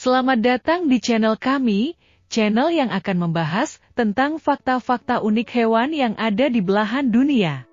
Selamat datang di channel kami, channel yang akan membahas tentang fakta-fakta unik hewan yang ada di belahan dunia.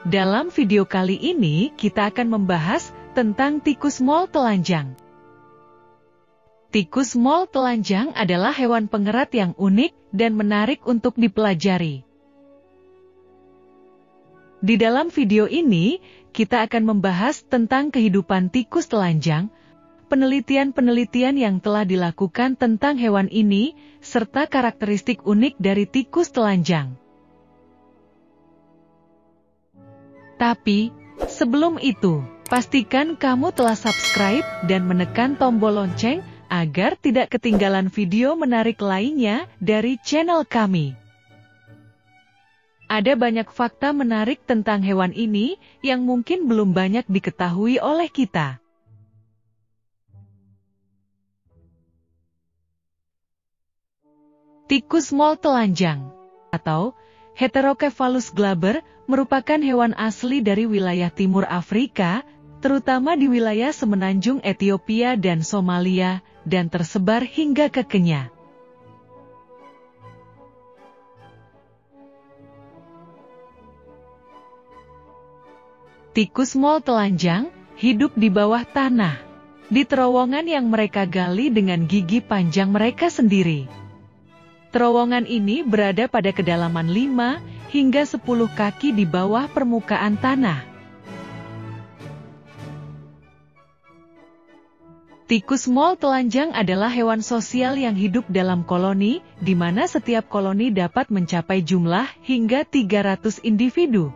Dalam video kali ini, kita akan membahas tentang tikus mol telanjang. Tikus mol telanjang adalah hewan pengerat yang unik dan menarik untuk dipelajari. Di dalam video ini, kita akan membahas tentang kehidupan tikus telanjang, penelitian-penelitian yang telah dilakukan tentang hewan ini, serta karakteristik unik dari tikus telanjang. Tapi, sebelum itu, pastikan kamu telah subscribe dan menekan tombol lonceng agar tidak ketinggalan video menarik lainnya dari channel kami. Ada banyak fakta menarik tentang hewan ini yang mungkin belum banyak diketahui oleh kita. Tikus mol telanjang atau Heterocephalus glaber merupakan hewan asli dari wilayah timur Afrika, terutama di wilayah semenanjung Ethiopia dan Somalia, dan tersebar hingga ke Kenya. Tikus mol telanjang hidup di bawah tanah, di terowongan yang mereka gali dengan gigi panjang mereka sendiri. Terowongan ini berada pada kedalaman 5 hingga 10 kaki di bawah permukaan tanah. Tikus mol telanjang adalah hewan sosial yang hidup dalam koloni, di mana setiap koloni dapat mencapai jumlah hingga 300 individu.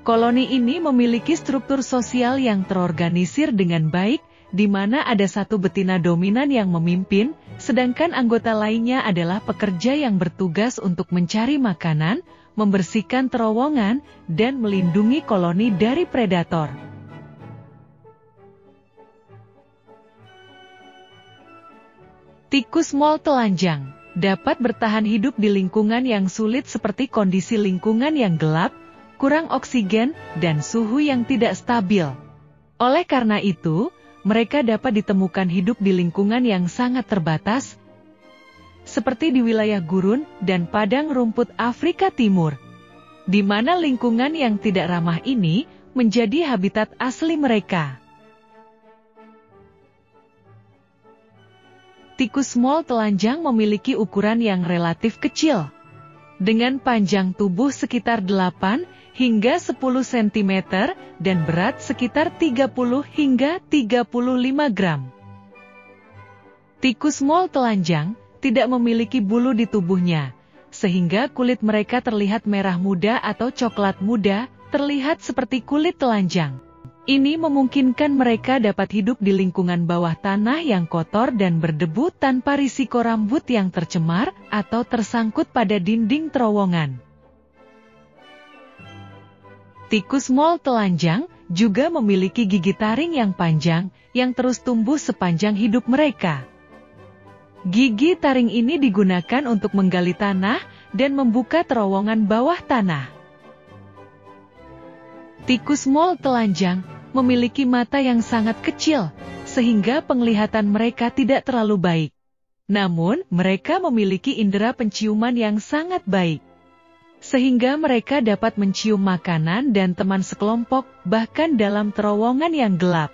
Koloni ini memiliki struktur sosial yang terorganisir dengan baik, di mana ada satu betina dominan yang memimpin, sedangkan anggota lainnya adalah pekerja yang bertugas untuk mencari makanan, membersihkan terowongan, dan melindungi koloni dari predator. Tikus mol telanjang dapat bertahan hidup di lingkungan yang sulit seperti kondisi lingkungan yang gelap, kurang oksigen, dan suhu yang tidak stabil. Oleh karena itu, mereka dapat ditemukan hidup di lingkungan yang sangat terbatas, seperti di wilayah gurun dan padang rumput Afrika Timur, di mana lingkungan yang tidak ramah ini menjadi habitat asli mereka. Tikus mol telanjang memiliki ukuran yang relatif kecil, dengan panjang tubuh sekitar 8 hingga 10 cm dan berat sekitar 30 hingga 35 gram. Tikus mol telanjang tidak memiliki bulu di tubuhnya, sehingga kulit mereka terlihat merah muda atau coklat muda, terlihat seperti kulit telanjang. Ini memungkinkan mereka dapat hidup di lingkungan bawah tanah yang kotor dan berdebu tanpa risiko rambut yang tercemar atau tersangkut pada dinding terowongan. Tikus mol telanjang juga memiliki gigi taring yang panjang, yang terus tumbuh sepanjang hidup mereka. Gigi taring ini digunakan untuk menggali tanah dan membuka terowongan bawah tanah. Tikus mol telanjang memiliki mata yang sangat kecil, sehingga penglihatan mereka tidak terlalu baik. Namun, mereka memiliki indera penciuman yang sangat baik, sehingga mereka dapat mencium makanan dan teman sekelompok, bahkan dalam terowongan yang gelap.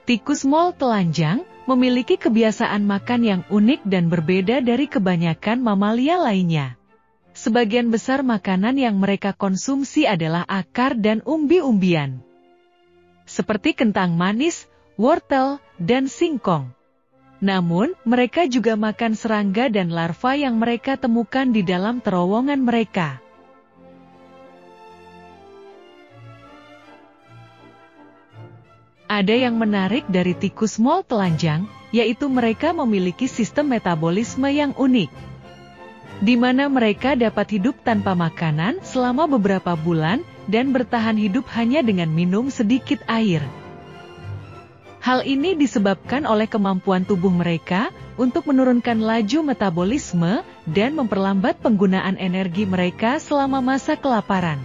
Tikus mol telanjang memiliki kebiasaan makan yang unik dan berbeda dari kebanyakan mamalia lainnya. Sebagian besar makanan yang mereka konsumsi adalah akar dan umbi-umbian, seperti kentang manis, wortel, dan singkong. Namun, mereka juga makan serangga dan larva yang mereka temukan di dalam terowongan mereka. Ada yang menarik dari tikus mol telanjang, yaitu mereka memiliki sistem metabolisme yang unik. di mana mereka dapat hidup tanpa makanan selama beberapa bulan dan bertahan hidup hanya dengan minum sedikit air. Hal ini disebabkan oleh kemampuan tubuh mereka untuk menurunkan laju metabolisme dan memperlambat penggunaan energi mereka selama masa kelaparan.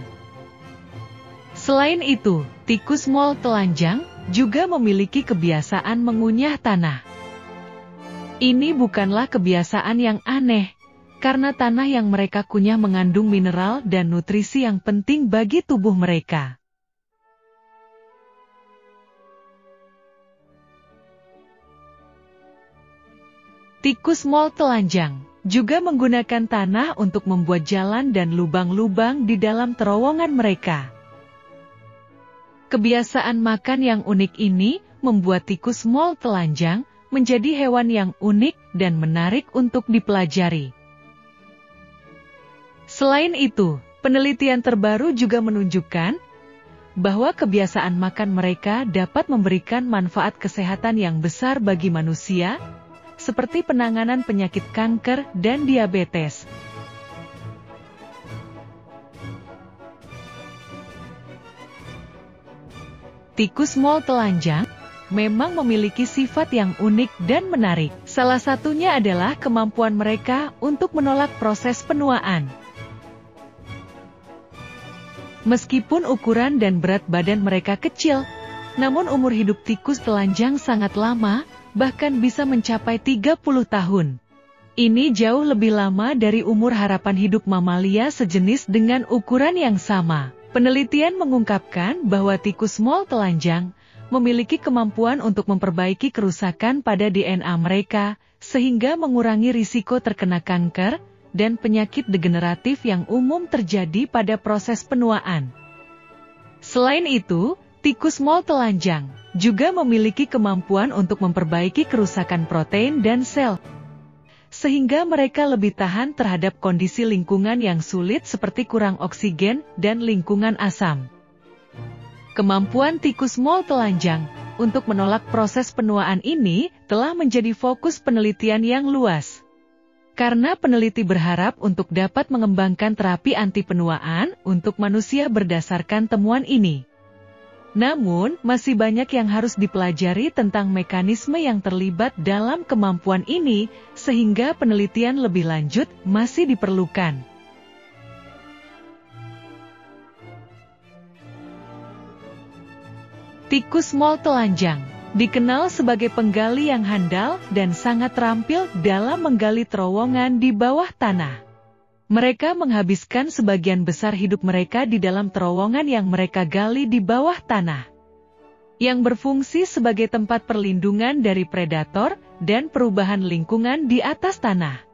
Selain itu, tikus mole telanjang juga memiliki kebiasaan mengunyah tanah. Ini bukanlah kebiasaan yang aneh, karena tanah yang mereka kunyah mengandung mineral dan nutrisi yang penting bagi tubuh mereka. Tikus mole telanjang juga menggunakan tanah untuk membuat jalan dan lubang-lubang di dalam terowongan mereka. Kebiasaan makan yang unik ini membuat tikus mole telanjang menjadi hewan yang unik dan menarik untuk dipelajari. Selain itu, penelitian terbaru juga menunjukkan bahwa kebiasaan makan mereka dapat memberikan manfaat kesehatan yang besar bagi manusia, seperti penanganan penyakit kanker dan diabetes. Tikus mole telanjang memang memiliki sifat yang unik dan menarik. Salah satunya adalah kemampuan mereka untuk menolak proses penuaan. Meskipun ukuran dan berat badan mereka kecil, namun umur hidup tikus telanjang sangat lama, bahkan bisa mencapai 30 tahun. Ini jauh lebih lama dari umur harapan hidup mamalia sejenis dengan ukuran yang sama. Penelitian mengungkapkan bahwa tikus mole telanjang memiliki kemampuan untuk memperbaiki kerusakan pada DNA mereka, sehingga mengurangi risiko terkena kanker dan penyakit degeneratif yang umum terjadi pada proses penuaan. Selain itu, tikus mole telanjang juga memiliki kemampuan untuk memperbaiki kerusakan protein dan sel, sehingga mereka lebih tahan terhadap kondisi lingkungan yang sulit seperti kurang oksigen dan lingkungan asam. Kemampuan tikus mole telanjang untuk menolak proses penuaan ini telah menjadi fokus penelitian yang luas. Karena peneliti berharap untuk dapat mengembangkan terapi anti penuaan untuk manusia berdasarkan temuan ini. Namun, masih banyak yang harus dipelajari tentang mekanisme yang terlibat dalam kemampuan ini, sehingga penelitian lebih lanjut masih diperlukan. Tikus mole telanjang dikenal sebagai penggali yang handal dan sangat terampil dalam menggali terowongan di bawah tanah. Mereka menghabiskan sebagian besar hidup mereka di dalam terowongan yang mereka gali di bawah tanah, yang berfungsi sebagai tempat perlindungan dari predator dan perubahan lingkungan di atas tanah.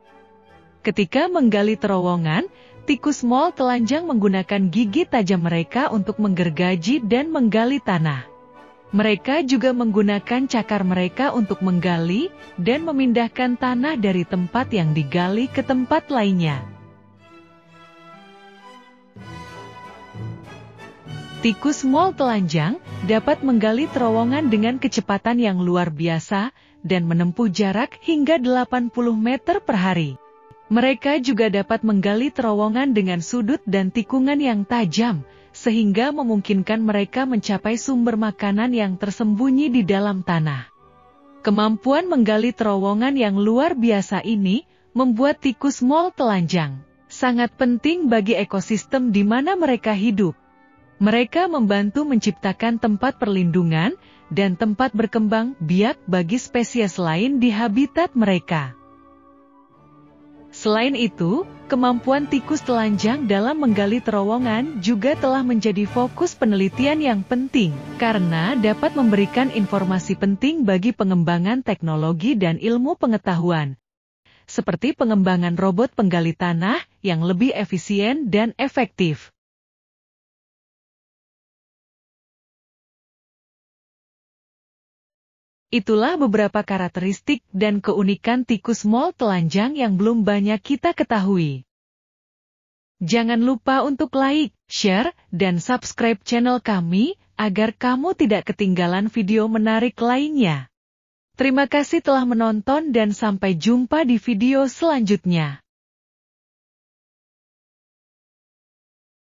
Ketika menggali terowongan, tikus mole telanjang menggunakan gigi tajam mereka untuk menggergaji dan menggali tanah. Mereka juga menggunakan cakar mereka untuk menggali dan memindahkan tanah dari tempat yang digali ke tempat lainnya. Tikus mole telanjang dapat menggali terowongan dengan kecepatan yang luar biasa dan menempuh jarak hingga 80 meter per hari. Mereka juga dapat menggali terowongan dengan sudut dan tikungan yang tajam, sehingga memungkinkan mereka mencapai sumber makanan yang tersembunyi di dalam tanah. Kemampuan menggali terowongan yang luar biasa ini membuat tikus mole telanjang sangat penting bagi ekosistem di mana mereka hidup. Mereka membantu menciptakan tempat perlindungan dan tempat berkembang biak bagi spesies lain di habitat mereka. Selain itu, kemampuan tikus telanjang dalam menggali terowongan juga telah menjadi fokus penelitian yang penting, karena dapat memberikan informasi penting bagi pengembangan teknologi dan ilmu pengetahuan, seperti pengembangan robot penggali tanah yang lebih efisien dan efektif. Itulah beberapa karakteristik dan keunikan tikus mole telanjang yang belum banyak kita ketahui. Jangan lupa untuk like, share, dan subscribe channel kami, agar kamu tidak ketinggalan video menarik lainnya. Terima kasih telah menonton dan sampai jumpa di video selanjutnya.